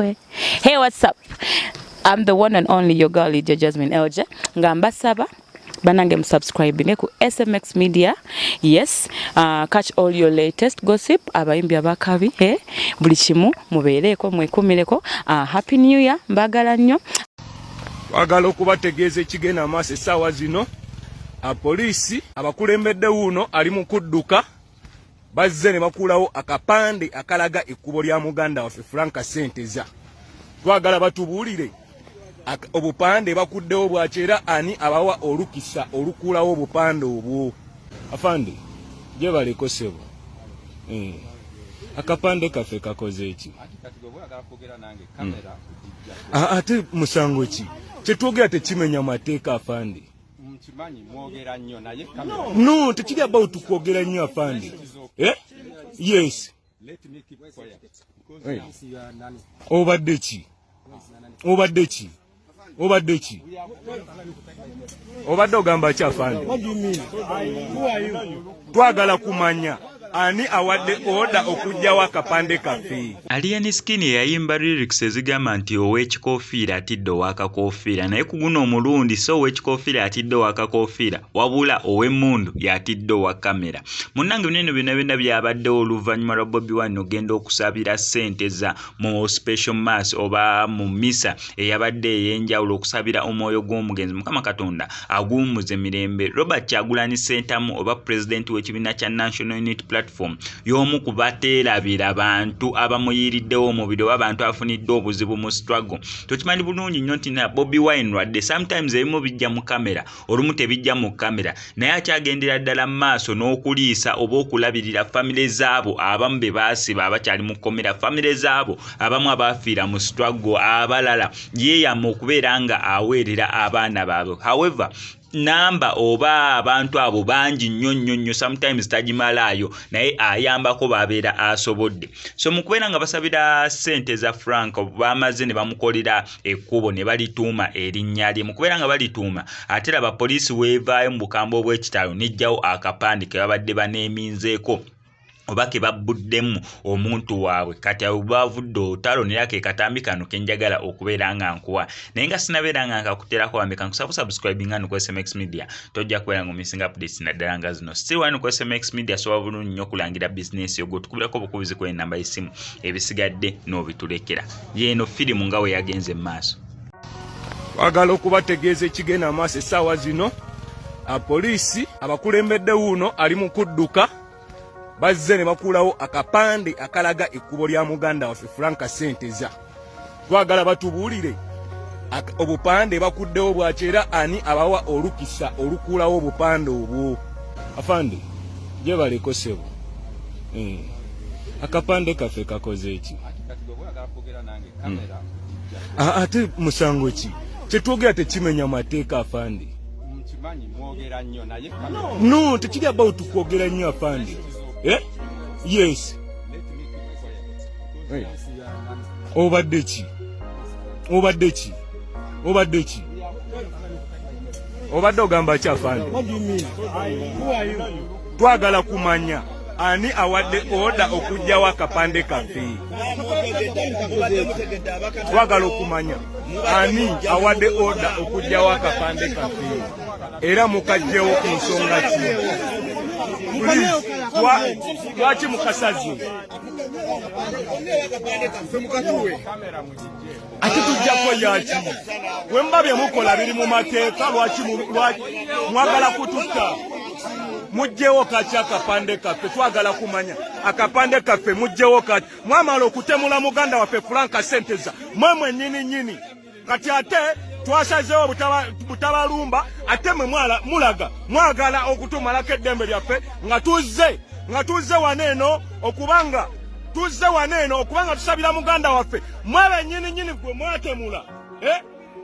boy. Hey, what's up? I'm the one and only your girl, Lydia Jasmine Elje. Ngamba saba. Banange subscribing ku SMX Media. Yes, catch all your latest gossip abayimbi abakabi buli kimu mubeereko mwekumireko. Happy New Year mbagala nnyo. Wagala okubategeeza ekigenda amaaso essaawa zino apoliisi abakulembedde wuuno ali mu kudduka bazze ne bakuulawo akapande akalaga ekkubo lya muganda waffe Franka Senteza. Twagala batubuulire obupande bakuddewo bwakyera ani abawa olukisa olukuulawo obupande obwo. Afande gye baleko ssebo akapande kaffe kakoze eki? Ate musango ki kyetwogera tekimenya mateeka afande? No, tekiri about kwogera nnyo afande. Yes. Obadde ki? Obadde ki? Obadde ki? Obadde ogamba ki afande? Twagala kumanya ani awadde oda okujjawo akapande kaffe. Alien Skin yayimba lyrics ezigamba nti ow'ekikofiira atidde ow'akakofiira, naye ku guno omulundi so ow'ekikofiira atidde ow'akakofiira wabula ow'emmundu yatidde owa kamera. Munnange bino byonna byabaddewo oluvannyuma lwa Bobi Wine ogenda okusabira Senteza mu special mass oba mu misa eyabadde ey'enjawulo okusabira omwoyo gw'omugenzi Mukama Katonda aguwummuze mirembe. Robert Kyagulanyi Ssentamu oba president w'ekibiina kya National Unity Platform y'omu ku bateerabira abantu abamuyiriddewo mu biro abantu afunidde obuzibu mu struggle. Tokimanyi bulungi nnyo nti na Bobi Wine lwadde sometimes ebimu bijja mu kamera olumu tebijja mu kamera, naye akyagendera ddala mu maaso n'okuliisa oba okulabirira famire zaabo abamu be baasiba abakyali mu kkomera, famire zaabo abamu abaafiira mu struggle, abalala yeeyama okubeera nga aweerera abaana baabwe. However, namba oba abantu abo bangi nnyo sometimes tagimalaayo, naye ayambako babeera asobodde. So mu kubeera nga basabira ssente za Frank bamaze ne bamukolera ekkubo ne balituuma erinnya lye. Mu kubeera nga balituuma ate laba poliisi weevaayo mu bukambwe obw'ekitalo nejjawo akapande ke babadde baneeminzeeko oba ke babbuddemu omuntu waabwe. Kati abo bavudde olutalo naye ke katambi kano ke njagala okubeera nga nkuwa, naye nga sinabeera nga nkakuteerako wambeka nkusaba subscribing ano ku SMX Media tojja kubeera nga omisinga updates naddala nga zino. Still wano ku SMX Media soba bulungi nnyo okulangira business yo gwetukubirako obukubizi kw'ennamba y'essimu ebisigadde n'obitulekera. Yeeno firimu nga we yagenze mu maaso. Wagala okubategeeza ekigenda amaaso essaawa zino apoliisi abakulembedde wuuno ali mu kudduka bazze ne bakuulawo akapande akalaga ekkubo lya muganda waffe Franka Senteza. Twagala batubuulire obupande bakuddewo bwakyera ani abawa olukisa olukuulawo obupande obwo. Afande gye baleko ssebo akapande kaffe kakoze eki? Ate musango ki kyetwogera tekimenya mateeka afande? No, tekiri about kwogera nnyo afande. Yes. Obadde ki? Obadde ki? Obadde ki? Obadde ogamba ki afande? Twagala kumanya ani awadde oda okujjawo akapande kaffe. Twagala okumanya ani awadde oda okujjawo akapande kaffe era mukajjewo ku nsonga ki? Lwaki mukasazi? Ate tujjako yaki? Wemba bye mukola biri mu mateeka, lwaki mwagala kututta? Mujjewo kaki akapande kaffe? Twagala kumanya akapande kaffe mujjewo kaki? Mwamala okutemula muganda waffe Franka Senteza mwemwe nnyini. Kati ate twasazeewo butabalumba ate mwe mulaga mwagala okutumalako eddembe lyaffe nga tuzze waneeno okubanga tusabira muganda waffe mwe nnyini gwe mwatemula.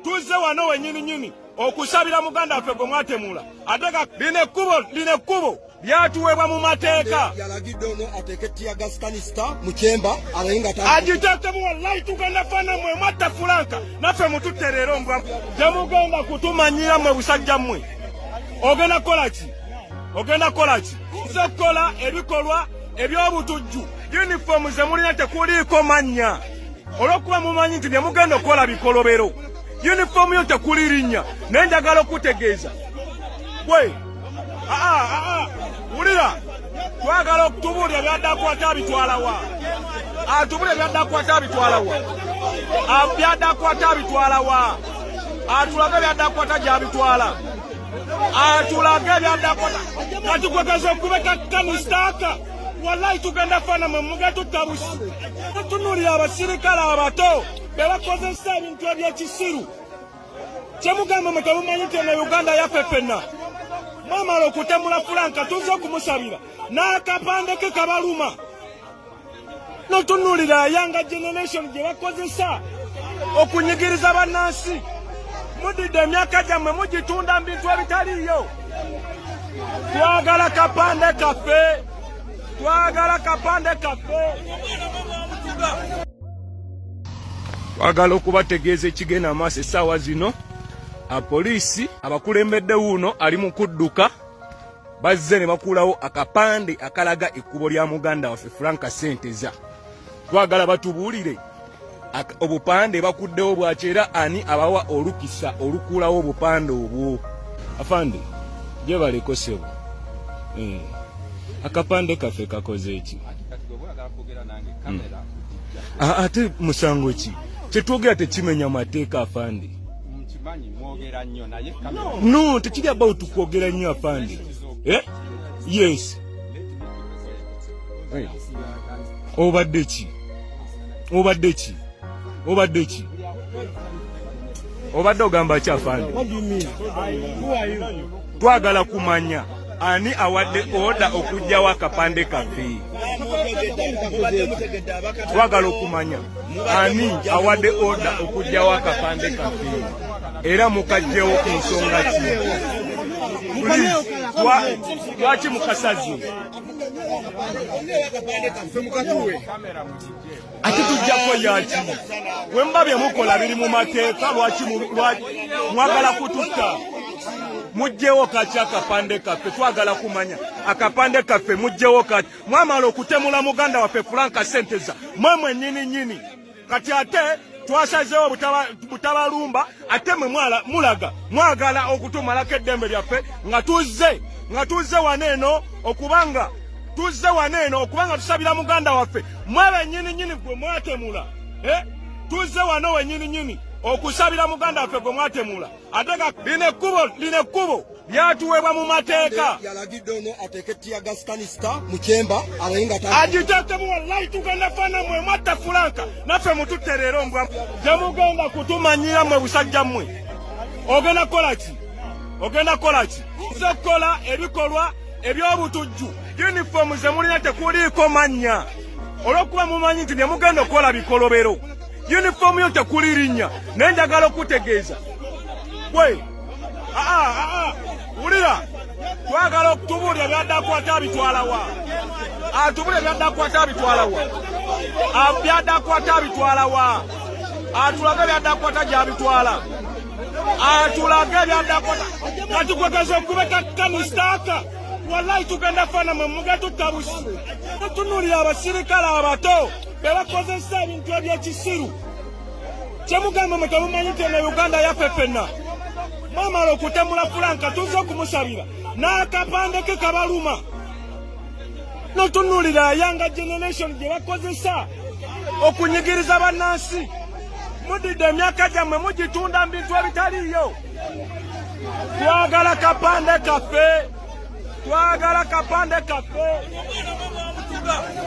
Tuzze wano wennyini okusabira muganda waffe gwe mwatemula. Ate lino ekkubo lyatuweebwa mu mateeka. Yalagidde ono ateeke tiyagas kanisita mu kyemba agiteekemu wallahi tugenda fana mwe mwatta Franka naffe mututte leero mbwa temugenda kutumanyira mwe busajja mmwe. Ogenda kukola ki? Nze kukola ebikolwa eby'obutujju. Uniform ze mulina tekuliiko mannya. olwokuba mumanyi nti nemugenda okukola bikolobero yunifoomu yo tekuli linnya naye njagala okutegeeza we wulira twagala okutubuulira byaddakwata abitwalawa atubulire byaddakwata abitwalawa byaddakwata abitwalawa atulage byaddakwata gyabitwala atulage byaddakwata kati kwegeza okubeka kanistaka wallahi tugenda fana mwe mugatutabusi tutunuulira abasirikale abato bebakozesa ebintu ebyekisiru kyemugamba mwe temumanyi nti eno Uganda yaffe ffenna mwamala okutemula Fulanka tuze okumusabira n'akapande ke kabaluma notunuulira yanga generation gye bakozesa okunyigiriza bannansi mudidde emyaka gyammwe mugitunda mu bintu ebitaliiyo twagala kapande kaffe twagala kapande kaffe twagala okubategeeza ekigenda amaaso essaawa zino apoliisi abakulembedde wuuno ali mu kudduka bazze ne bakuulawo akapande akalaga ekkubo lya muganda waffe Franka Senteza twagala batubuulire obupande bakuddewo bwakyera ani abawa olukisa olukuulawo obupande obwo afande gye balekosebo akapande kaffe kakoze eki ate musango ki kyetwogera tekimenya mateeka afande no tekiri about kwogera nnyo afande yes obadde ki obadde ogamba ki afande twagala kumanya ani awadde oda okujjawo akapande kaffe twagala okumanya ani awadde oda okujjawo akapande kaffe era mukajjewo ku nsonga ki lwaki mukasazi ate tujjako yaki wemba bye mukola biri mu mateeka lwaki mwagala kututta mujjewo kaki akapande kaffe twagala kumanya akapande kaffe mujjewo kaki mwamala okutemula muganda waffe Franka Senteza mwemwe nnyini kati ate twasazeewo butabalumba ate mwe mulaga mwagala okutumalako eddembe lyaffe nga tuzze waneeno okubanga tusabira muganda waffe mwe nnyini gwe mwatemula tuzze wano wennyini okusabira muganda waffe gwe mwatemula ate lino ekkubo lyatuweebwa mu mateeka yalagidde ono ateeke tiyagas kanisita mu kyemba agiteekemu wallahi tugenda fana mwe mwatta Fulanka naffe mututte leero mbwa temugenda kutumanyira mwe busajja mmwe ogenda kukola ki nze kukola ebikolwa eby'obutujju yunifoomu ze mulina tekuliiko mannya olw'okuba mumanyi nti nemugenda okukola bikolobero yunifoomu yo tekuli linnya naye njagala okutegeeza we wulira twagala okutubuulira byaddakwata abitwalawa atubulire byaddakwata abitwalawa byaddakwata abitwalawa atulage byaddakwata gyabitwala atulage byaddakwata kati kwegeza okubeka kanistaka wallahi tugenda fana mwe mugatutabusi tutunuulira abasirikale abato bebakozesa ebintu ebyekisiru kyemugamba mwe temumanyi nti eno Uganda yaffe ffenna mwamala okutemula Fulanka tuze okumusabira n'akapande ke kabaluma notunuulira yanga generation gye bakozesa okunyigiriza bannansi mudidde emyaka gyammwe mugitunda mu bintu ebitaliiyo twagala kapande kaffe